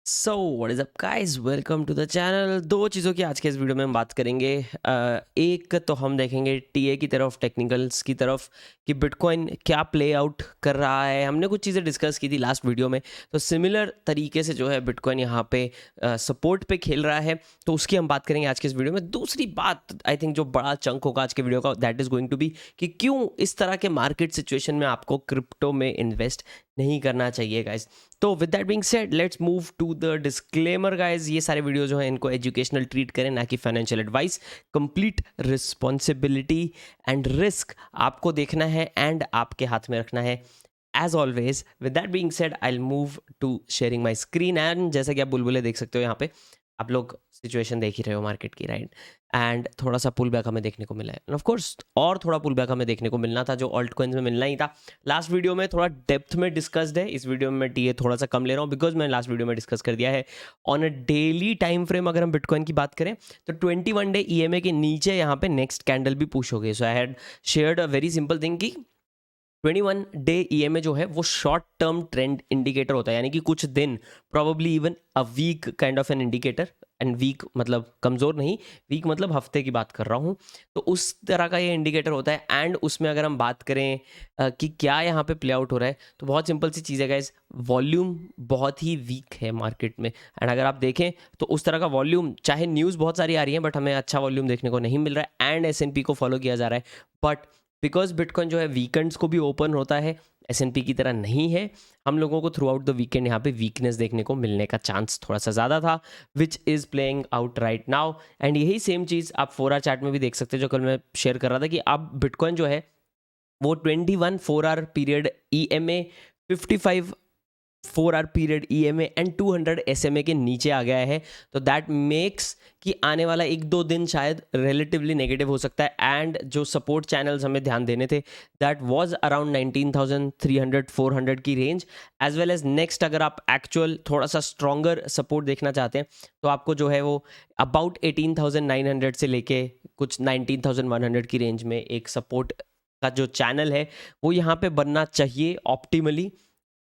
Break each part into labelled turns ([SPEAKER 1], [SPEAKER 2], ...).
[SPEAKER 1] So what is up guys, welcome to the channel. दो चीज़ों की आज के इस वीडियो में हम बात करेंगे। एक तो हम देखेंगे टीए की तरफ, टेक्निकल्स की तरफ, कि बिटकॉइन क्या प्ले आउट कर रहा है। हमने कुछ चीज़ें डिस्कस की थी लास्ट वीडियो में, तो सिमिलर तरीके से जो है बिटकॉइन यहाँ पे सपोर्ट पे खेल रहा है, तो उसकी हम बात करेंगे आज के इस वीडियो में। दूसरी बात आई थिंक जो बड़ा चंक होगा आज के वीडियो का, that is going to be कि क्यों इस तरह के मार्केट सिचुएशन में आपको क्रिप्टो में इन्वेस्ट नहीं करना चाहिए गाइज। तो with that being said, let's move to the disclaimer guys. ये सारे वीडियो जो हैं इनको एजुकेशनल ट्रीट करें, ना कि financial advice. Complete responsibility and risk आपको देखना है एंड आपके हाथ में रखना है as always. With that being said, I will move to sharing my screen. And जैसा कि आप बुलबुले देख सकते हो, यहाँ पे आप लोग सिचुएशन देख ही रहे हो मार्केट की, राइट। एंड थोड़ा सा पुल बैक हमें देखने को मिला है, ऑफ कोर्स और थोड़ा पुल बैक हमें देखने को मिलना था, जो ऑल्ट कॉइन्स में मिलना ही था। लास्ट वीडियो में थोड़ा डेप्थ में डिस्कस्ड है, इस वीडियो में मैं टीए थोड़ा सा कम ले रहा हूँ, बिकॉज मैंने लास्ट वीडियो में डिस्कस कर दिया है। On a daily time frame अगर हम बिटकॉइन की बात करें तो 21 डे ईएमए के नीचे यहाँ पे नेक्स्ट कैंडल भी पुश हो गई। So I had shared a very simple thing कि 21 डे ईएमए जो है वो शॉर्ट टर्म ट्रेंड इंडिकेटर होता है, यानी कि कुछ दिन, probably even a week kind of an indicator. And week मतलब कमज़ोर नहीं, वीक मतलब हफ्ते की बात कर रहा हूँ। तो उस तरह का ये इंडिकेटर होता है। एंड उसमें अगर हम बात करें कि क्या यहाँ पे प्ले आउट हो रहा है, तो बहुत सिंपल सी चीज़ है गाइस, वॉल्यूम बहुत ही वीक है मार्केट में। एंड अगर आप देखें तो उस तरह का वॉल्यूम, चाहे न्यूज़ बहुत सारी आ रही है बट हमें अच्छा वॉल्यूम देखने को नहीं मिल रहा है। एंड एसएनपी को फॉलो किया जा रहा है, बट बिकॉज बिटकॉइन जो है वीकेंड्स को भी ओपन होता है, एसएनपी की तरह नहीं है, हम लोगों को थ्रू आउट द वीकेंड यहाँ पे वीकनेस देखने को मिलने का चांस थोड़ा सा ज़्यादा था, which is playing out right now. And यही सेम चीज़ आप 4 आवर चार्ट में भी देख सकते हो, जो कल मैं शेयर कर रहा था, कि अब बिटकॉइन जो है वो 21 4 our period EMA, 55 4 our period EMA and 200 SMA के नीचे आ गया है। तो दैट मेक्स कि आने वाला 1-2 दिन शायद रिलेटिवली नेगेटिव हो सकता है। एंड जो सपोर्ट चैनल्स हमें ध्यान देने थे, दैट वाज अराउंड 19,300-400 की range, as well as next अगर आप एक्चुअल थोड़ा सा स्ट्रॉन्गर सपोर्ट देखना चाहते हैं तो आपको जो है वो अबाउट 18,900 से लेके कुछ 19,100 की रेंज में एक सपोर्ट का जो चैनल है वो यहाँ पे बनना चाहिए ऑप्टिमली,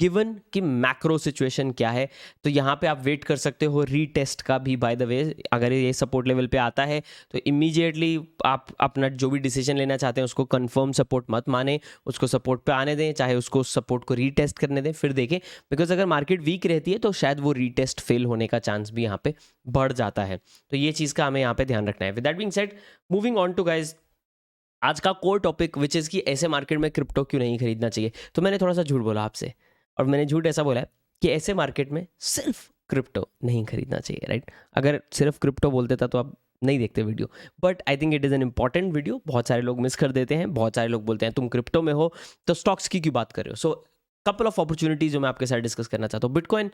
[SPEAKER 1] गिवन कि मैक्रो सिचुएशन क्या है। तो यहाँ पे आप वेट कर सकते हो रीटेस्ट का भी। बाय द वे, अगर ये सपोर्ट लेवल पे आता है तो इमीडिएटली आप अपना जो भी डिसीजन लेना चाहते हैं उसको कंफर्म सपोर्ट मत माने, उसको सपोर्ट पे आने दें, चाहे उसको सपोर्ट को रीटेस्ट करने दें, फिर देखें। बिकॉज अगर मार्केट वीक रहती है तो शायद वो रीटेस्ट फेल होने का चांस भी यहाँ पे बढ़ जाता है। तो ये चीज़ का हमें यहाँ पे ध्यान रखना है। With that being said, moving on to guys आज का कोर टॉपिक, विच इज़ कि ऐसे मार्केट में क्रिप्टो क्यों नहीं खरीदना चाहिए। तो मैंने थोड़ा सा झूठ बोला आपसे, और मैंने झूठ ऐसा बोला है कि ऐसे मार्केट में सिर्फ क्रिप्टो नहीं खरीदना चाहिए, राइट। अगर सिर्फ क्रिप्टो बोलते था तो आप नहीं देखते video, but I think it is an important video. बहुत सारे लोग मिस कर देते हैं, बहुत सारे लोग बोलते हैं तुम क्रिप्टो में हो तो स्टॉक्स की क्यों बात कर रहे हो। सो कपल ऑफ अपॉर्चुनिटीज जो मैं आपके साथ डिस्कस करना चाहता हूँ। Bitcoin,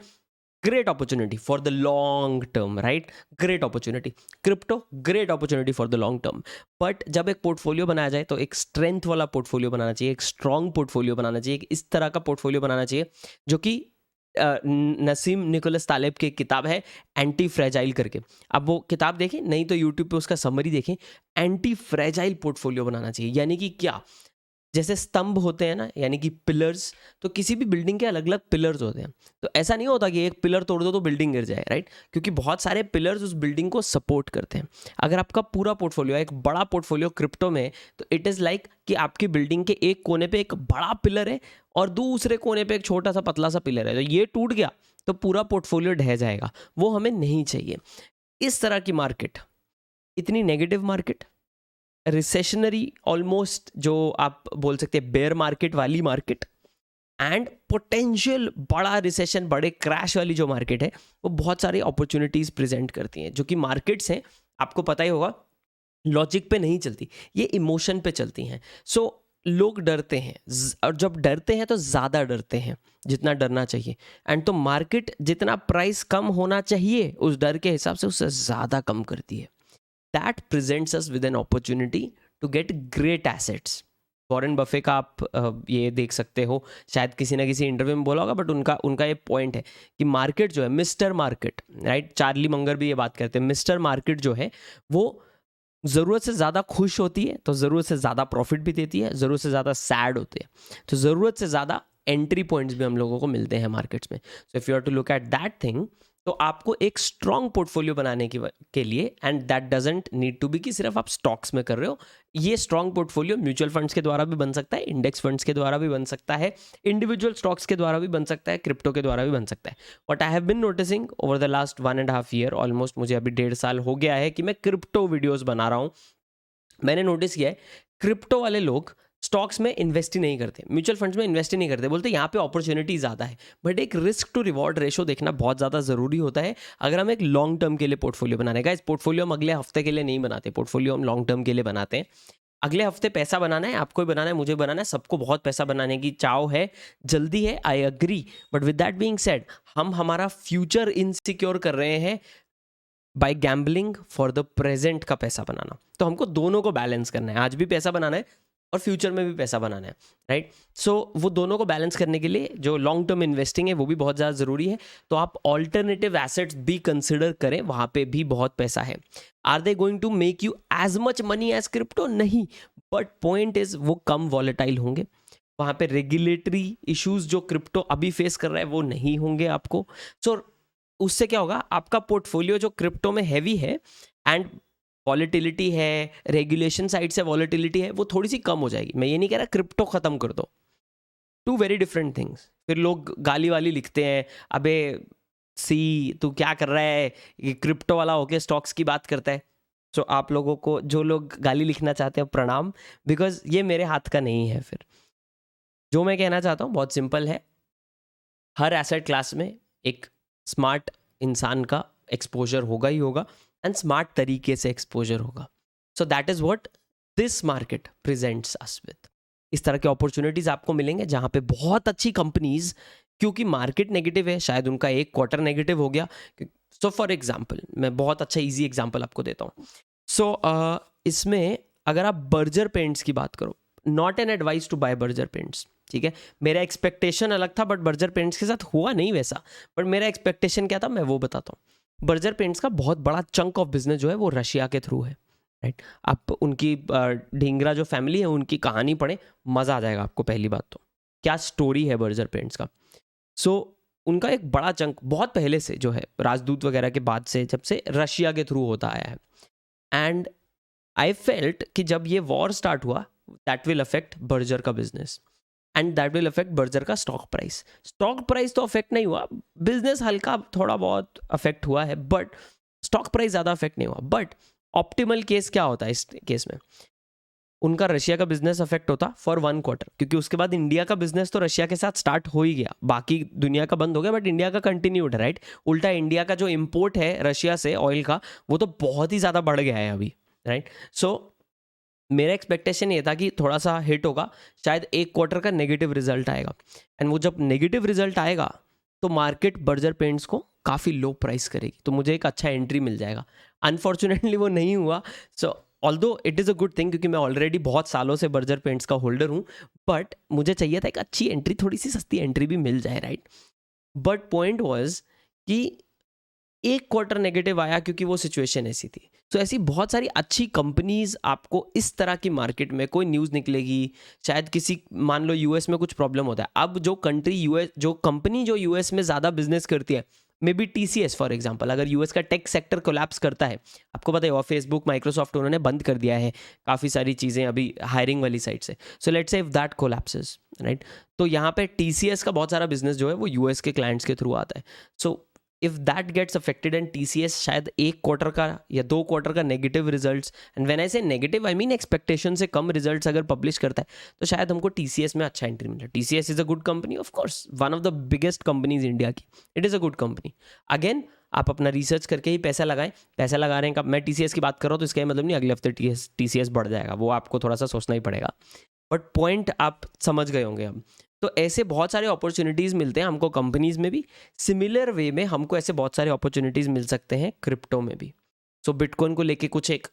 [SPEAKER 1] great opportunity for the long term, right? Great opportunity. Crypto, great opportunity for the long term. But जब एक पोर्टफोलियो बनाया जाए तो एक स्ट्रेंथ वाला पोर्टफोलियो बनाना चाहिए, एक स्ट्रॉन्ग पोर्टफोलियो बनाना चाहिए, एक इस तरह का पोर्टफोलियो बनाना चाहिए जो कि नसीम निकोलस तालेब की किताब है एंटी फ्रेजाइल करके। अब वो किताब देखें, नहीं तो यूट्यूब पे उसका समरी देखें। एंटी फ्रेजाइल पोर्टफोलियो बनाना चाहिए, यानी कि क्या, जैसे स्तंभ होते हैं ना, यानी कि पिलर्स, तो किसी भी बिल्डिंग के अलग अलग पिलर्स होते हैं। तो ऐसा नहीं होता कि एक पिलर तोड़ दो तो बिल्डिंग गिर जाए, राइट, क्योंकि बहुत सारे पिलर्स उस बिल्डिंग को सपोर्ट करते हैं। अगर आपका पूरा पोर्टफोलियो, एक बड़ा पोर्टफोलियो क्रिप्टो में, तो इट इज़ लाइक कि आपकी बिल्डिंग के एक कोने पे एक बड़ा पिलर है और दूसरे कोने पे एक छोटा सा पतला सा पिलर है। तो ये टूट गया तो पूरा पोर्टफोलियो ढह जाएगा, वो हमें नहीं चाहिए। इस तरह की मार्केट, इतनी नेगेटिव मार्केट, रिसेशनरी ऑलमोस्ट, जो आप बोल सकते हैं बेयर मार्केट वाली मार्केट, एंड पोटेंशियल बड़ा रिसेशन, बड़े क्रैश वाली जो मार्केट है, वो बहुत सारी अपॉर्चुनिटीज प्रेजेंट करती हैं। जो कि मार्केट्स हैं, आपको पता ही होगा, लॉजिक पे नहीं चलती, ये इमोशन पे चलती हैं। सो लोग डरते हैं, और जब डरते हैं तो ज़्यादा डरते हैं जितना डरना चाहिए। एंड तो मार्केट जितना प्राइस कम होना चाहिए उस डर के हिसाब से, उससे ज़्यादा कम करती है। that presents us with an opportunity to get great assets. Warren Buffett का आप ये देख सकते हो, शायद किसी ना किसी इंटरव्यू में बोला होगा, बट उनका ये पॉइंट है कि मार्केट जो है, mister market, right, Charlie Munger भी ये बात करते हैं, मिस्टर मार्केट जो है वो ज़रूरत से ज़्यादा खुश होती है तो ज़रूरत से ज़्यादा प्रॉफिट भी देती है, ज़रूरत से ज़्यादा सैड होती है तो ज़रूरत से ज़्यादा एंट्री पॉइंट्स भी हम लोगों को मिलते हैं मार्केट्स में। So if you are to look at that thing, तो आपको एक स्ट्रॉन्ग पोर्टफोलियो बनाने के लिए, and that doesn't need to be कि सिर्फ आप स्टॉक्स में कर रहे हो, ये स्ट्रॉन्ग पोर्टफोलियो म्यूचुअल फंड्स के द्वारा भी बन सकता है, इंडेक्स फंड्स के द्वारा भी बन सकता है, इंडिविजुअल स्टॉक्स के द्वारा भी बन सकता है, क्रिप्टो के द्वारा भी बन सकता है. What I have been noticing over the last 1.5 year, almost मुझे अभी 1.5 साल हो गया है कि मैं क्रिप्टो वीडियोस बना रहा हूँ. मैंने नोटिस किया है क्रिप्टो वाले लोग स्टॉक्स में इन्वेस्ट ही नहीं करते, म्यूचुअल फंड्स में इन्वेस्ट ही नहीं करते, बोलते यहाँ पे अपॉर्चुनिटी ज़्यादा है. बट एक रिस्क टू रिवॉर्ड रेशो देखना बहुत ज़्यादा ज़रूरी होता है अगर हम एक लॉन्ग टर्म के लिए पोर्टफोलियो बनाने का. इस पोर्टफोलियो हम अगले हफ्ते के लिए नहीं बनाते, पोर्टफोलियो हम लॉन्ग टर्म के लिए बनाते हैं. अगले हफ्ते पैसा बनाना है, आपको भी बनाना है, मुझे बनाना है, सबको बहुत पैसा बनाने की चाव है, जल्दी है, I agree. But with that being said, हम हमारा फ्यूचर इनसिक्योर कर रहे हैं by gambling for the present का पैसा बनाना. तो हमको दोनों को बैलेंस करना है, आज भी पैसा बनाना है और फ्यूचर में भी पैसा बनाना है, राइट. सो वो दोनों को बैलेंस करने के लिए जो लॉन्ग टर्म इन्वेस्टिंग है वो भी बहुत ज़्यादा ज़रूरी है. तो आप ऑल्टरनेटिव एसेट्स भी कंसिडर करें, वहाँ पे भी बहुत पैसा है. Are they going to make you as much money as crypto? नहीं, बट पॉइंट इज वो कम वॉलेटाइल होंगे, वहाँ पे रेगुलेटरी इश्यूज जो क्रिप्टो अभी फेस कर रहा है वो नहीं होंगे आपको. सो उससे क्या होगा, आपका पोर्टफोलियो जो क्रिप्टो में हैवी है एंड वॉलेटिलिटी है, रेगुलेशन साइड से वॉलेटिलिटी है, वो थोड़ी सी कम हो जाएगी. मैं ये नहीं कह रहा क्रिप्टो खत्म कर दो, टू वेरी डिफरेंट थिंग्स. फिर लोग गाली वाली लिखते हैं, अबे सी तू क्या कर रहा है, ये क्रिप्टो वाला होके स्टॉक्स की बात करता है. सो आप लोगों को जो लोग गाली लिखना चाहते हैं प्रणाम, बिकॉज ये मेरे हाथ का नहीं है. फिर जो मैं कहना चाहता हूँ बहुत सिंपल है, हर एसेट क्लास में एक स्मार्ट इंसान का एक्सपोजर होगा ही होगा, एंड स्मार्ट तरीके से एक्सपोजर होगा. So that is what this market presents us with. इस तरह के अपॉर्चुनिटीज आपको मिलेंगे जहां पे बहुत अच्छी कंपनीज, क्योंकि मार्केट नेगेटिव है, शायद उनका एक क्वार्टर नेगेटिव हो गया. सो फॉर एग्जाम्पल, मैं बहुत अच्छा इजी एग्जाम्पल आपको देता हूँ. सो इसमें अगर आप बर्जर पेंट्स की बात करो, not an advice to buy Berger paints, ठीक है. मेरा एक्सपेक्टेशन अलग था, बट बर्जर पेंट्स के साथ हुआ नहीं वैसा. बट मेरा एक्सपेक्टेशन क्या था मैं वो बताता हूँ. बर्जर पेंट्स का बहुत बड़ा चंक ऑफ बिजनेस जो है वो रशिया के थ्रू है, राइट. आप उनकी ढींगरा जो फैमिली है उनकी कहानी पढ़े, मज़ा आ जाएगा आपको. पहली बात तो क्या स्टोरी है बर्जर पेंट्स का. सो उनका एक बड़ा चंक बहुत पहले से जो है, राजदूत वगैरह के बाद से, जब से रशिया के थ्रू होता आया है. एंड आई फेल्ट कि जब ये वॉर स्टार्ट हुआ, दैट विल अफेक्ट बर्जर का business and that will affect Berger का स्टॉक प्राइस. स्टॉक प्राइस तो अफेक्ट नहीं हुआ, बिजनेस हल्का थोड़ा बहुत अफेक्ट हुआ है, बट स्टॉक प्राइस ज़्यादा अफेक्ट नहीं हुआ. बट ऑप्टिमल केस क्या होता है इस केस में, उनका रशिया का बिजनेस अफेक्ट होता फॉर 1 क्वार्टर, क्योंकि उसके बाद इंडिया का बिजनेस तो रशिया के साथ स्टार्ट हो ही गया, बाकी दुनिया का बंद हो गया, बट इंडिया का कंटिन्यूड है, राइट. उल्टा इंडिया का जो इम्पोर्ट है रशिया से ऑयल का, वो तो बहुत ही ज़्यादा बढ़ गया है अभी, राइट. सो मेरा एक्सपेक्टेशन ये था कि थोड़ा सा हिट होगा, शायद एक क्वार्टर का नेगेटिव रिजल्ट आएगा. एंड वो जब नेगेटिव रिजल्ट आएगा तो मार्केट बर्जर पेंट्स को काफ़ी लो प्राइस करेगी, तो मुझे एक अच्छा एंट्री मिल जाएगा. अनफॉर्चुनेटली वो नहीं हुआ. सो although it is a good thing, क्योंकि मैं ऑलरेडी बहुत सालों से बर्जर पेंट्स का होल्डर हूँ, बट मुझे चाहिए था एक अच्छी एंट्री, थोड़ी सी सस्ती एंट्री भी मिल जाए, राइट. बट पॉइंट वॉज कि एक क्वार्टर नेगेटिव आया क्योंकि वो सिचुएशन ऐसी थी. तो ऐसी बहुत सारी अच्छी कंपनीज आपको इस तरह की मार्केट में कोई न्यूज़ निकलेगी, शायद किसी, मान लो यूएस में कुछ प्रॉब्लम होता है, अब जो कंट्री यूएस, जो कंपनी जो यूएस में ज़्यादा बिजनेस करती है, may be TCS for example, अगर यूएस का टेक सेक्टर कोलैप्स करता है, आपको पता है और फेसबुक, माइक्रोसॉफ्ट उन्होंने बंद कर दिया है काफ़ी सारी चीज़ें अभी हायरिंग वाली साइड से. So let's say if that collapses, right, तो यहाँ पे टीसीएस का बहुत सारा बिजनेस जो है वो यूएस के क्लाइंट्स के थ्रू आता है. So if that gets affected and TCS शायद एक क्वार्टर का या 2 क्वार्टर का negative results, and when I say negative I mean expectation से कम रिजल्ट्स अगर पब्लिश करता है, तो शायद हमको टीसीएस में अच्छा एंट्री मिले. TCS is a good company, of course one of the biggest companies India की, it is a good company. Again आप अपना रिसर्च करके ही पैसा लगाएं. पैसा लगा रहे हैं, कब मैं टीसीएस की बात कर रहा हूँ तो इसका मतलब नहीं अगले हफ्ते टीसीएस बढ़ जाएगा, वो आपको थोड़ा सा सोचना ही पड़ेगा. बट पॉइंट आप समझ गए होंगे अब. तो ऐसे बहुत सारे अपॉर्चुनिटीज़ मिलते हैं हमको कंपनीज में भी, सिमिलर वे में हमको ऐसे बहुत सारे अपॉर्चुनिटीज़ मिल सकते हैं क्रिप्टो में भी. सो बिटकॉइन को लेके कुछ एक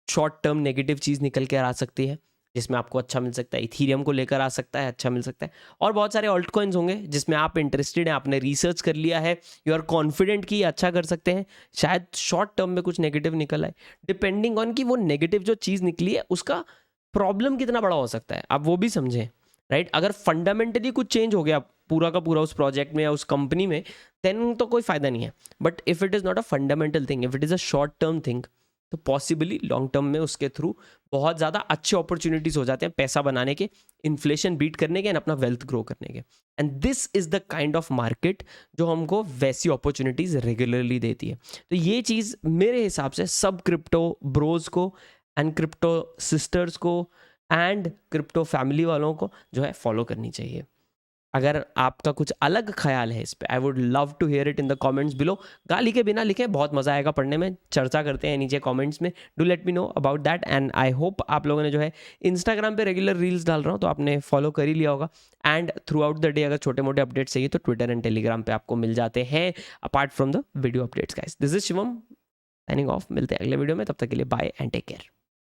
[SPEAKER 1] शॉर्ट टर्म नेगेटिव चीज़ निकल के आ सकती है जिसमें आपको अच्छा मिल सकता है. इथीरियम को लेकर आ सकता है, अच्छा मिल सकता है. और बहुत सारे ऑल्ट कॉइन्स होंगे जिसमें आप इंटरेस्टेड हैं, आपने रिसर्च कर लिया है, यू आर कॉन्फिडेंट कि अच्छा कर सकते हैं, शायद शॉर्ट टर्म में कुछ नेगेटिव निकल आए, डिपेंडिंग ऑन कि वो नेगेटिव जो चीज़ निकली है उसका प्रॉब्लम कितना बड़ा हो सकता है, आप वो भी समझें. राइट? अगर फंडामेंटली कुछ चेंज हो गया पूरा का पूरा उस प्रोजेक्ट में या उस कंपनी में, देन तो कोई फायदा नहीं है। But if it is not a fundamental thing, if it is a short term thing, तो पॉसिबली लॉन्ग टर्म में उसके थ्रू बहुत ज़्यादा अच्छे अपॉर्चुनिटीज़ हो जाते हैं पैसा बनाने के, इन्फ्लेशन बीट करने के एंड अपना वेल्थ ग्रो करने के। And this is the kind of market जो हमको वैसी अपॉर्चुनिटीज़ रेगुलरली देती है। तो ये चीज़ मेरे हिसाब से सब क्रिप्टो ब्रोज को एंड क्रिप्टो सिस्टर्स को एंड क्रिप्टो फैमिली वालों को जो है फॉलो करनी चाहिए। अगर आपका कुछ अलग ख्याल है इस पे, I would love to hear it in the comments below. गाली के बिना लिखें, बहुत मज़ा आएगा पढ़ने में, चर्चा करते हैं नीचे कमेंट्स में। Do let me know about that. And I hope आप लोगों ने जो है इंस्टाग्राम पे रेगुलर रील्स डाल रहा हूँ तो आपने फॉलो कर ही लिया होगा। And through out the day अगर छोटे मोटे अपडेट्स चाहिए तो ट्विटर एंड टेलीग्राम पे आपको मिल जाते हैं, apart from the video updates. Guys, this is Shivam signing off. मिलते हैं अगले वीडियो में, तब तक के लिए बाय एंड टेक केयर।